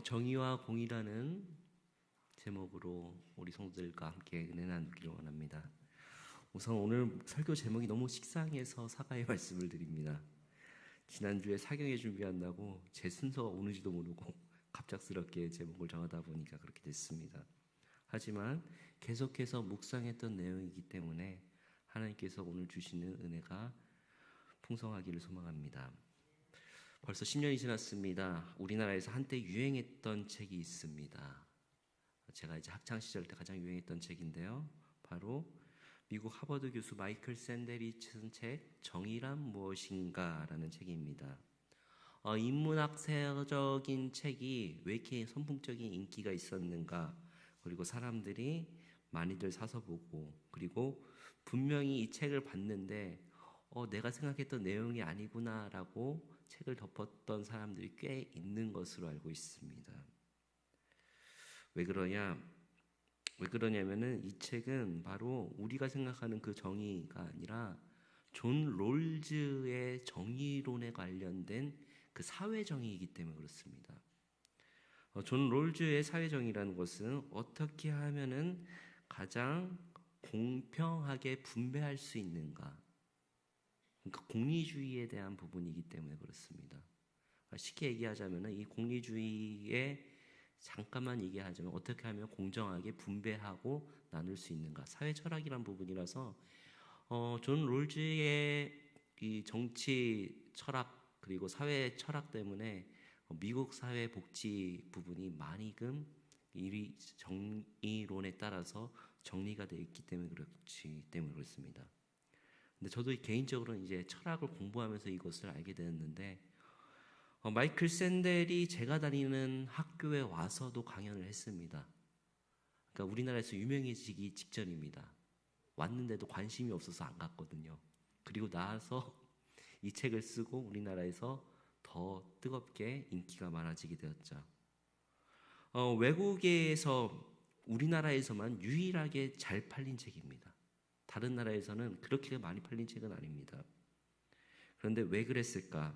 정의와 공의라는 제목으로 우리 성도들과 함께 은혜 나누기를 원합니다. 우선 오늘 설교 제목이 너무 식상해서 사과의 말씀을 드립니다. 지난주에 사경에 준비한다고 제 순서가 오는지도 모르고 갑작스럽게 제목을 정하다 보니까 그렇게 됐습니다. 하지만 계속해서 묵상했던 내용이기 때문에 하나님께서 오늘 주시는 은혜가 풍성하기를 소망합니다. 벌써 10년이 지났습니다. 우리나라에서 한때 유행했던 책이 있습니다. 제가 이제 학창 시절 때 가장 유행했던 책인데요. 바로 미국 하버드 교수 마이클 샌델이 쓴 책 정의란 무엇인가라는 책입니다. 인문학적인 책이 왜 이렇게 선풍적인 인기가 있었는가, 그리고 사람들이 많이들 사서 보고, 그리고 분명히 이 책을 봤는데 내가 생각했던 내용이 아니구나라고 책을 덮었던 사람들이 꽤 있는 것으로 알고 있습니다. 왜 그러냐면은 이 책은 바로 우리가 생각하는 그 정의가 아니라 존 롤즈의 정의론에 관련된 그 사회 정의이기 때문에 그렇습니다. 존 롤즈의 사회 정의라는 것은 어떻게 하면은 가장 공평하게 분배할 수 있는가, 그러니까 공리주의에 대한 부분이기 때문에 그렇습니다. 쉽게 얘기하자면 이 공리주의에 잠깐만 얘기하자면 어떻게 하면 공정하게 분배하고 나눌 수 있는가, 사회 철학이란 부분이라서 존 롤즈의 이 정치 철학 그리고 사회 철학 때문에 미국 사회 복지 부분이 많이금 이 정의론에 따라서 정리가 되어 있기 때문에 그렇습니다. 근데 저도 개인적으로 이제 철학을 공부하면서 이것을 알게 되었는데, 마이클 샌델이 제가 다니는 학교에 와서도 강연을 했습니다. 그러니까 우리나라에서 유명해지기 직전입니다. 왔는데도 관심이 없어서 안 갔거든요. 그리고 나서 이 책을 쓰고 우리나라에서 더 뜨겁게 인기가 많아지게 되었죠. 외국에서 우리나라에서만 유일하게 잘 팔린 책입니다. 다른 나라에서는 그렇게 많이 팔린 책은 아닙니다. 그런데 왜 그랬을까?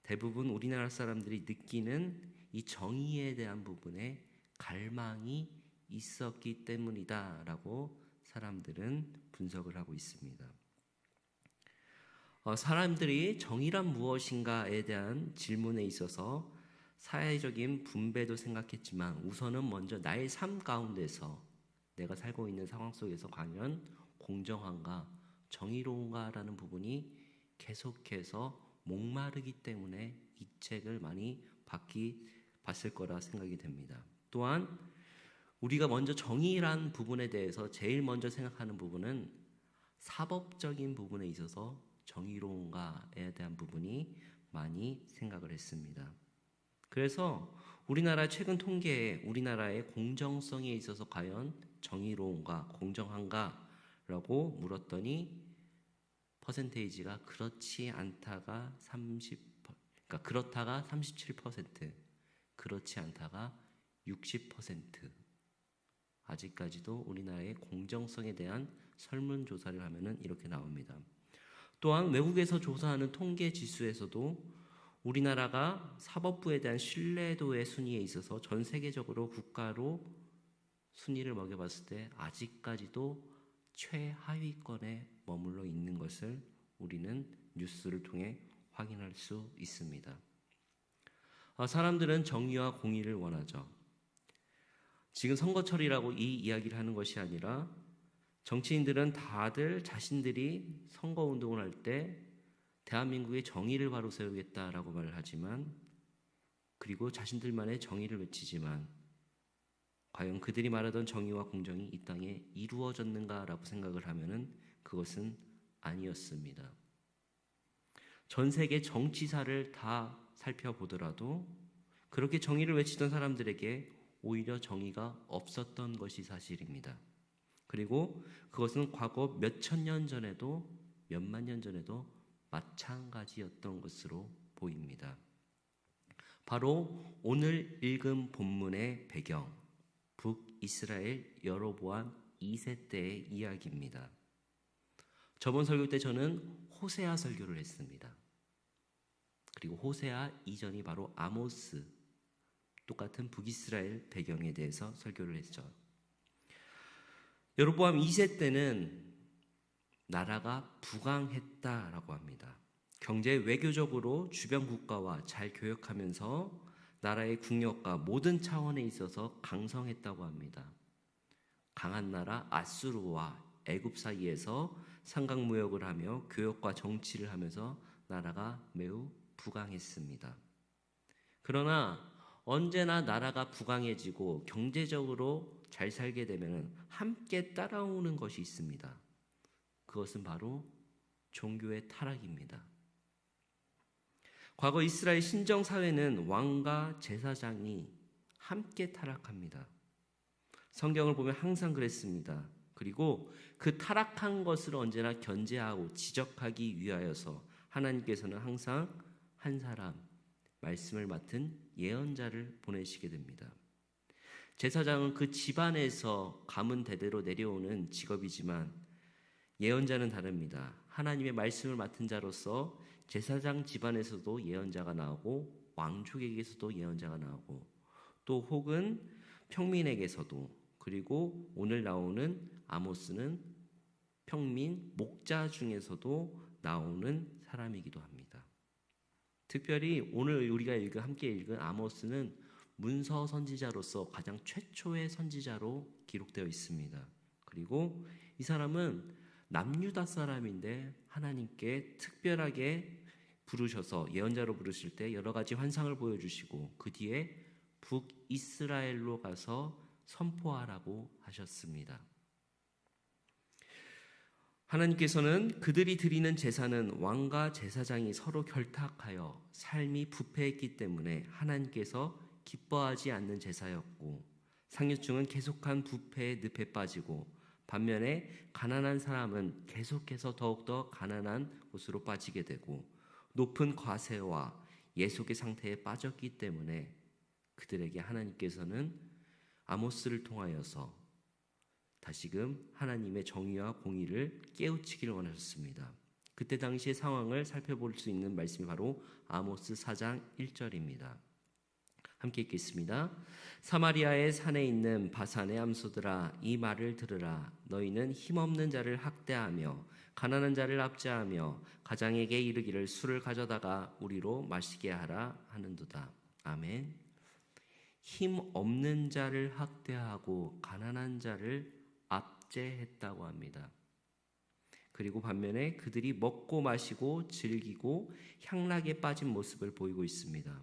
대부분 우리나라 사람들이 느끼는 이 정의에 대한 부분에 갈망이 있었기 때문이다라고 사람들은 분석을 하고 있습니다. 사람들이 정의란 무엇인가에 대한 질문에 있어서 사회적인 분배도 생각했지만 우선은 먼저 나의 삶 가운데서 내가 살고 있는 상황 속에서 과연 공정한가, 정의로운가라는 부분이 계속해서 목마르기 때문에 이 책을 많이 봤을 거라 생각이 됩니다. 또한 우리가 먼저 정의란 부분에 대해서 제일 먼저 생각하는 부분은 사법적인 부분에 있어서 정의로운가에 대한 부분이 많이 생각을 했습니다. 그래서 우리나라 최근 통계에 우리나라의 공정성에 있어서 과연 정의로운가, 공정한가라고 물었더니 퍼센테이지가 그렇지 않다가 30%, 그렇다가 37%, 그렇지 않다가 60%. 아직까지도 우리나라의 공정성에 대한 설문조사를 하면은 이렇게 나옵니다. 또한 외국에서 조사하는 통계 지수에서도 우리나라가 사법부에 대한 신뢰도의 순위에 있어서 전 세계적으로 국가로 순위를 매겨봤을 때 아직까지도 최하위권에 머물러 있는 것을 우리는 뉴스를 통해 확인할 수 있습니다. 사람들은 정의와 공의를 원하죠. 지금 선거철이라고 이 이야기를 하는 것이 아니라 정치인들은 다들 자신들이 선거운동을 할 때 대한민국의 정의를 바로 세우겠다라고 말을 하지만, 그리고 자신들만의 정의를 외치지만 과연 그들이 말하던 정의와 공정이 이 땅에 이루어졌는가라고 생각을 하면은 그것은 아니었습니다. 전 세계 정치사를 다 살펴보더라도 그렇게 정의를 외치던 사람들에게 오히려 정의가 없었던 것이 사실입니다. 그리고 그것은 과거 몇천 년 전에도 몇만 년 전에도 마찬가지였던 것으로 보입니다. 바로 오늘 읽은 본문의 배경, 북이스라엘 여로보암 2세 때의 이야기입니다. 저번 설교 때 저는 호세아 설교를 했습니다. 그리고 호세아 이전이 바로 아모스, 똑같은 북이스라엘 배경에 대해서 설교를 했죠. 여로보암 2세 때는 나라가 부강했다라고 합니다. 경제 외교적으로 주변 국가와 잘 교역하면서 나라의 국력과 모든 차원에 있어서 강성했다고 합니다. 강한 나라 아수르와 애굽 사이에서 상강무역을 하며 교역과 정치를 하면서 나라가 매우 부강했습니다. 그러나 언제나 나라가 부강해지고 경제적으로 잘 살게 되면 함께 따라오는 것이 있습니다. 그것은 바로 종교의 타락입니다. 과거 이스라엘 신정 사회는 왕과 제사장이 함께 타락합니다. 성경을 보면 항상 그랬습니다. 그리고 그 타락한 것을 언제나 견제하고 지적하기 위하여서 하나님께서는 항상 한 사람, 말씀을 맡은 예언자를 보내시게 됩니다. 제사장은 그 집안에서 가문 대대로 내려오는 직업이지만 예언자는 다릅니다. 하나님의 말씀을 맡은 자로서 제사장 집안에서도 예언자가 나오고 왕족에게서도 예언자가 나오고 또 혹은 평민에게서도, 그리고 오늘 나오는 아모스는 평민 목자 중에서도 나오는 사람이기도 합니다. 특별히 오늘 우리가 함께 읽은 아모스는 문서 선지자로서 가장 최초의 선지자로 기록되어 있습니다. 그리고 이 사람은 남유다 사람인데 하나님께 특별하게 부르셔서 예언자로 부르실 때 여러 가지 환상을 보여주시고 그 뒤에 북이스라엘로 가서 선포하라고 하셨습니다. 하나님께서는 그들이 드리는 제사는 왕과 제사장이 서로 결탁하여 삶이 부패했기 때문에 하나님께서 기뻐하지 않는 제사였고, 상류층은 계속한 부패의 늪에 빠지고 반면에 가난한 사람은 계속해서 더욱더 가난한 곳으로 빠지게 되고 높은 과세와 예속의 상태에 빠졌기 때문에 그들에게 하나님께서는 아모스를 통하여서 다시금 하나님의 정의와 공의를 깨우치기를 원하셨습니다. 그때 당시의 상황을 살펴볼 수 있는 말씀이 바로 아모스 4장 1절입니다. 함께 읽겠습니다. 사마리아의 산에 있는 바산의 암소들아, 이 말을 들으라. 너희는 힘없는 자를 학대하며 가난한 자를 압제하며 가장에게 이르기를 술을 가져다가 우리로 마시게 하라 하는도다. 아멘. 힘 없는 자를 학대하고 가난한 자를 압제했다고 합니다. 그리고 반면에 그들이 먹고 마시고 즐기고 향락에 빠진 모습을 보이고 있습니다.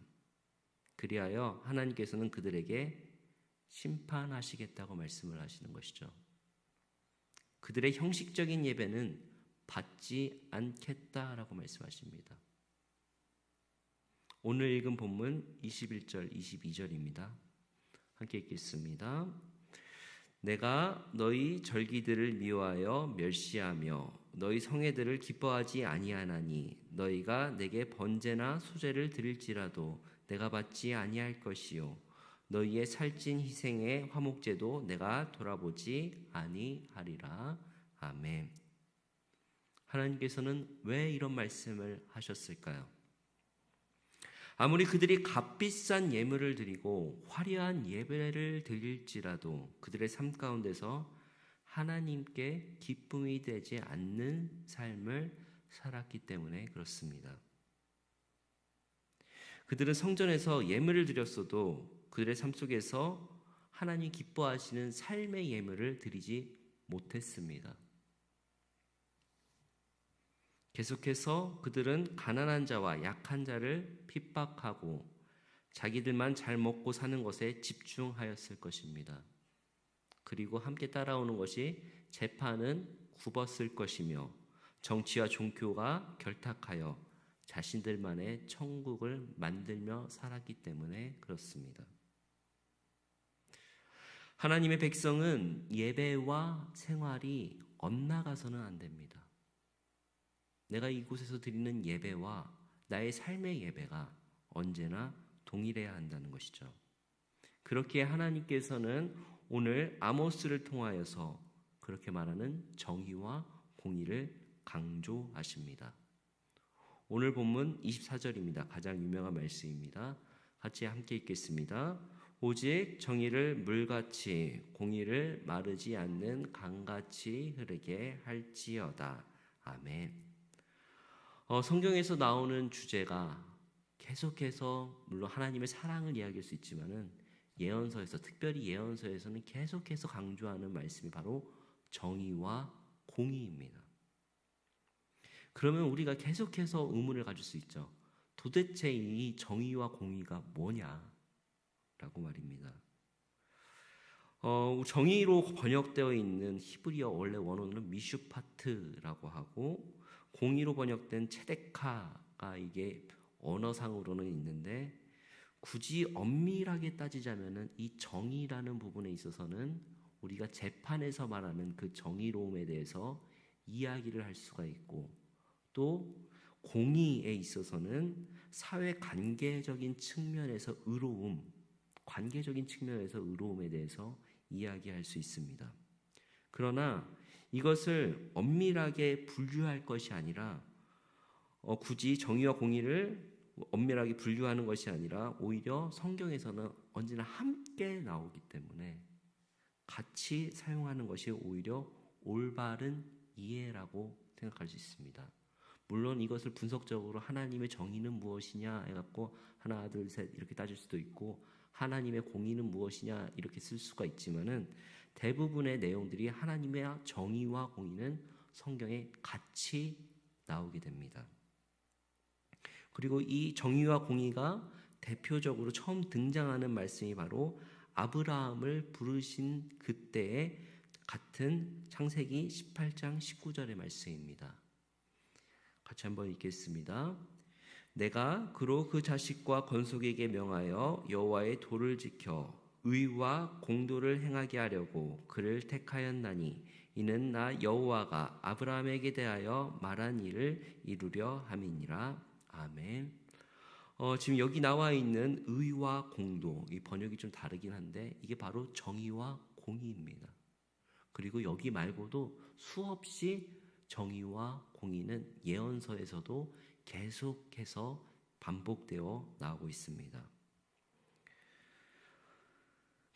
그리하여 하나님께서는 그들에게 심판하시겠다고 말씀을 하시는 것이죠. 그들의 형식적인 예배는 받지 않겠다라고 말씀하십니다. 오늘 읽은 본문 21절, 22절입니다. 함께 읽겠습니다. 내가 너희 절기들을 미워하여 멸시하며 너희 성회들을 기뻐하지 아니하나니 너희가 내게 번제나 소제를 드릴지라도 내가 받지 아니할 것이요 너희의 살찐 희생의 화목제도 내가 돌아보지 아니하리라. 아멘. 하나님께서는 왜 이런 말씀을 하셨을까요? 아무리 그들이 값비싼 예물을 드리고 화려한 예배를 드릴지라도 그들의 삶 가운데서 하나님께 기쁨이 되지 않는 삶을 살았기 때문에 그렇습니다. 그들은 성전에서 예물을 드렸어도 그들의 삶 속에서 하나님 기뻐하시는 삶의 예물을 드리지 못했습니다. 계속해서 그들은 가난한 자와 약한 자를 핍박하고 자기들만 잘 먹고 사는 것에 집중하였을 것입니다. 그리고 함께 따라오는 것이 재판은 굽었을 것이며 정치와 종교가 결탁하여 자신들만의 천국을 만들며 살았기 때문에 그렇습니다. 하나님의 백성은 예배와 생활이 엇나가서는 안 됩니다. 내가 이곳에서 드리는 예배와 나의 삶의 예배가 언제나 동일해야 한다는 것이죠. 그렇기에 하나님께서는 오늘 아모스를 통하여서 그렇게 말하는 정의와 공의를 강조하십니다. 오늘 본문 24절입니다. 가장 유명한 말씀입니다. 같이 함께 읽겠습니다. 오직 정의를 물같이 공의를 마르지 않는 강같이 흐르게 할지어다. 아멘. 성경에서 나오는 주제가 계속해서 물론 하나님의 사랑을 이야기할 수 있지만은 예언서에서 특별히 예언서에서는 계속해서 강조하는 말씀이 바로 정의와 공의입니다. 그러면 우리가 계속해서 의문을 가질 수 있죠. 도대체 이 정의와 공의가 뭐냐? 라고 말입니다. 정의로 번역되어 있는 히브리어 원래 원어는 미슈파트라고 하고 공의로 번역된 체데카가 이게 언어상으로는 있는데 굳이 엄밀하게 따지자면은 이 정의라는 부분에 있어서는 우리가 재판에서 말하는 그 정의로움에 대해서 이야기를 할 수가 있고 또 공의에 있어서는 사회 관계적인 측면에서 관계적인 측면에서 의로움에 대해서 이야기할 수 있습니다. 그러나 이것을 엄밀하게 분류할 것이 아니라 굳이 정의와 공의를 엄밀하게 분류하는 것이 아니라 오히려 성경에서는 언제나 함께 나오기 때문에 같이 사용하는 것이 오히려 올바른 이해라고 생각할 수 있습니다. 물론 이것을 분석적으로 하나님의 정의는 무엇이냐 해갖고 하나 둘 셋 이렇게 따질 수도 있고 하나님의 공의는 무엇이냐 이렇게 쓸 수가 있지만은 대부분의 내용들이 하나님의 정의와 공의는 성경에 같이 나오게 됩니다. 그리고 이 정의와 공의가 대표적으로 처음 등장하는 말씀이 바로 아브라함을 부르신 그때의 같은 창세기 18장 19절의 말씀입니다. 같이 한번 읽겠습니다. 내가 그로 그 자식과 건속에게 명하여 여호와의 도를 지켜 의와 공도를 행하게 하려고 그를 택하였나니 이는 나 여호와가 아브라함에게 대하여 말한 일을 이루려 함이니라. 아멘. 지금 여기 나와 있는 의와 공도, 이 번역이 좀 다르긴 한데 이게 바로 정의와 공의입니다. 그리고 여기 말고도 수없이 정의와 공의는 예언서에서도 계속해서 반복되어 나오고 있습니다.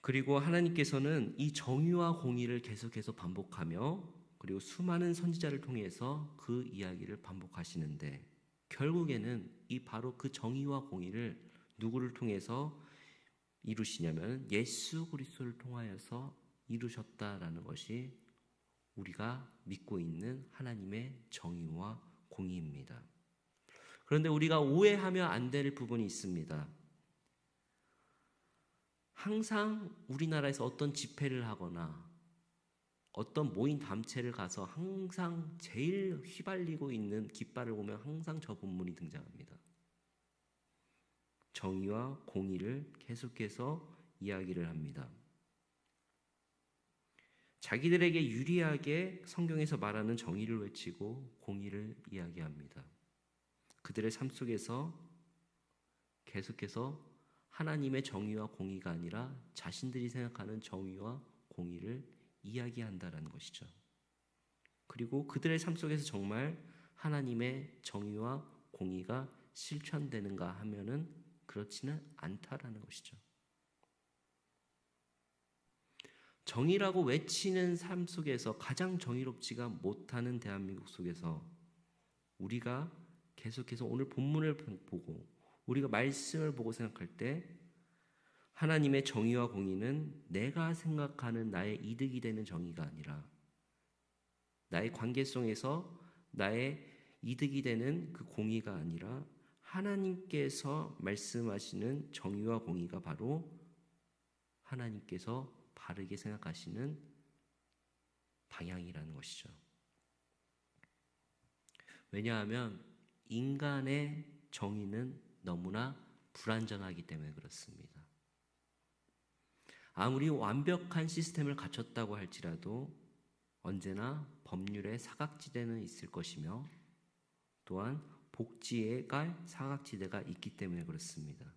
그리고 하나님께서는 이 정의와 공의를 계속해서 반복하며 그리고 수많은 선지자를 통해서 그 이야기를 반복하시는데 결국에는 이 바로 그 정의와 공의를 누구를 통해서 이루시냐면 예수 그리스도를 통하여서 이루셨다라는 것이 우리가 믿고 있는 하나님의 정의와 공의입니다. 그런데 우리가 오해하면 안 될 부분이 있습니다. 항상 우리나라에서 어떤 집회를 하거나 어떤 모임 단체를 가서 항상 제일 휘발리고 있는 깃발을 보면 항상 저 본문이 등장합니다. 정의와 공의를 계속해서 이야기를 합니다. 자기들에게 유리하게 성경에서 말하는 정의를 외치고 공의를 이야기합니다. 그들의 삶 속에서 계속해서 하나님의 정의와 공의가 아니라 자신들이 생각하는 정의와 공의를 이야기한다라는 것이죠. 그리고 그들의 삶 속에서 정말 하나님의 정의와 공의가 실천되는가 하면은 그렇지는 않다라는 것이죠. 정의라고 외치는 삶 속에서 가장 정의롭지가 못하는 대한민국 속에서 우리가 계속해서 오늘 본문을 보고 우리가 말씀을 보고 생각할 때 하나님의 정의와 공의는 내가 생각하는 나의 이득이 되는 정의가 아니라 나의 관계성에서 나의 이득이 되는 그 공의가 아니라 하나님께서 말씀하시는 정의와 공의가 바로 하나님께서 바르게 생각하시는 방향이라는 것이죠. 왜냐하면 인간의 정의는 너무나 불완전하기 때문에 그렇습니다. 아무리 완벽한 시스템을 갖췄다고 할지라도 언제나 법률에 사각지대는 있을 것이며 또한 복지에 갈 사각지대가 있기 때문에 그렇습니다.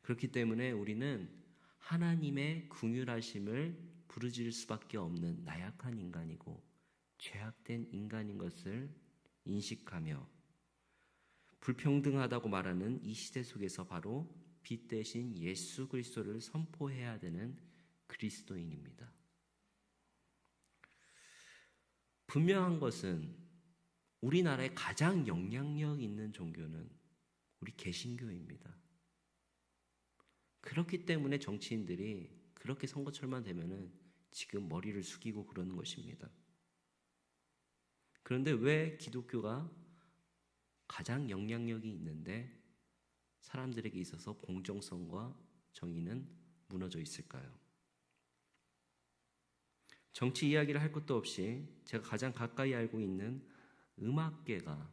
그렇기 때문에 우리는 하나님의 긍휼하심을 부르짖을 수밖에 없는 나약한 인간이고 죄악된 인간인 것을 인식하며 불평등하다고 말하는 이 시대 속에서 바로 빛 대신 예수 그리스도를 선포해야 되는 그리스도인입니다. 분명한 것은 우리나라의 가장 영향력 있는 종교는 우리 개신교입니다. 그렇기 때문에 정치인들이 그렇게 선거철만 되면은 지금 머리를 숙이고 그러는 것입니다. 그런데 왜 기독교가 가장 영향력이 있는데 사람들에게 있어서 공정성과 정의는 무너져 있을까요? 정치 이야기를 할 것도 없이 제가 가장 가까이 알고 있는 음악계가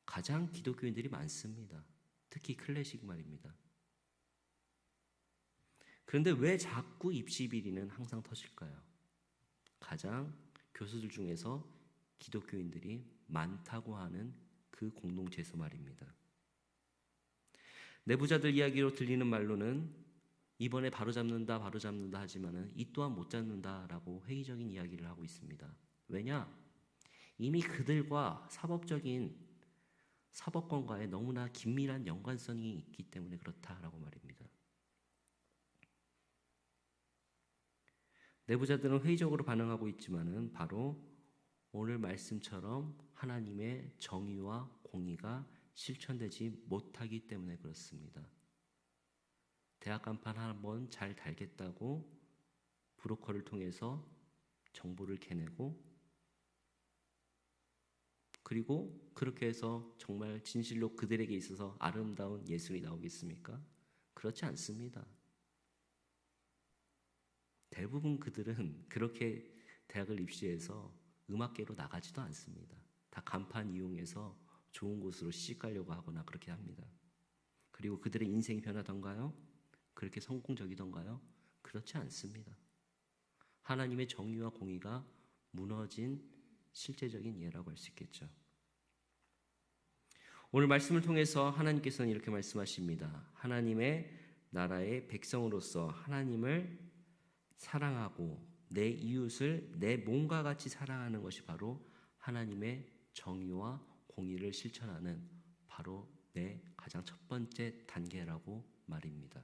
가장 기독교인들이 많습니다. 특히 클래식 말입니다. 그런데 왜 자꾸 입시비리는 항상 터질까요? 가장 교수들 중에서 기독교인들이 많다고 하는 그 공동체에서 말입니다. 내부자들 이야기로 들리는 말로는 이번에 바로잡는다 하지만은 이 또한 못 잡는다라고 회의적인 이야기를 하고 있습니다. 왜냐? 이미 그들과 사법권과의 너무나 긴밀한 연관성이 있기 때문에 그렇다라고 말입니다. 내부자들은 회의적으로 반응하고 있지만은 바로 오늘 말씀처럼 하나님의 정의와 공의가 실천되지 못하기 때문에 그렇습니다. 대학 간판 한번 잘 달겠다고 브로커를 통해서 정보를 캐내고 그리고 그렇게 해서 정말 진실로 그들에게 있어서 아름다운 예술이 나오겠습니까? 그렇지 않습니다. 대부분 그들은 그렇게 대학을 입시해서 음악계로 나가지도 않습니다. 다 간판 이용해서 좋은 곳으로 시집가려고 하거나 그렇게 합니다. 그리고 그들의 인생이 변하던가요? 그렇게 성공적이던가요? 그렇지 않습니다. 하나님의 정의와 공의가 무너진 실제적인 예라고 할 수 있겠죠. 오늘 말씀을 통해서 하나님께서는 이렇게 말씀하십니다. 하나님의 나라의 백성으로서 하나님을 사랑하고 내 이웃을 내 몸과 같이 사랑하는 것이 바로 하나님의 정의와 공의를 실천하는 바로 내 가장 첫 번째 단계라고 말입니다.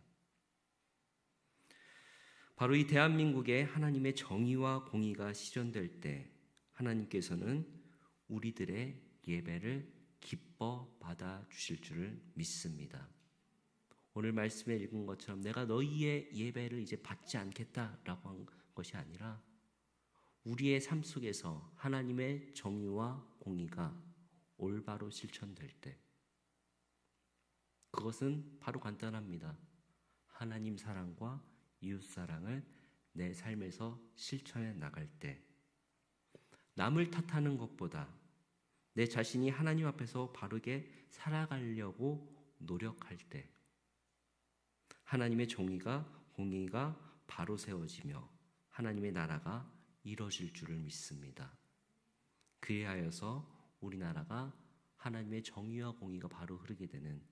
바로 이 대한민국에 하나님의 정의와 공의가 실현될 때 하나님께서는 우리들의 예배를 기뻐 받아 주실 줄을 믿습니다. 오늘 말씀에 읽은 것처럼 내가 너희의 예배를 이제 받지 않겠다라고 한 것이 아니라 우리의 삶 속에서 하나님의 정의와 공의가 올바로 실천될 때 그것은 바로 간단합니다. 하나님 사랑과 이웃 사랑을 내 삶에서 실천해 나갈 때 남을 탓하는 것보다 내 자신이 하나님 앞에서 바르게 살아가려고 노력할 때 하나님의 정의가 공의가 바로 세워지며 하나님의 나라가 이루어질 줄을 믿습니다. 그에 하여서 우리나라가 하나님의 정의와 공의가 바로 흐르게 되는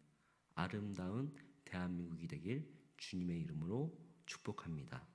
아름다운 대한민국이 되길 주님의 이름으로 축복합니다.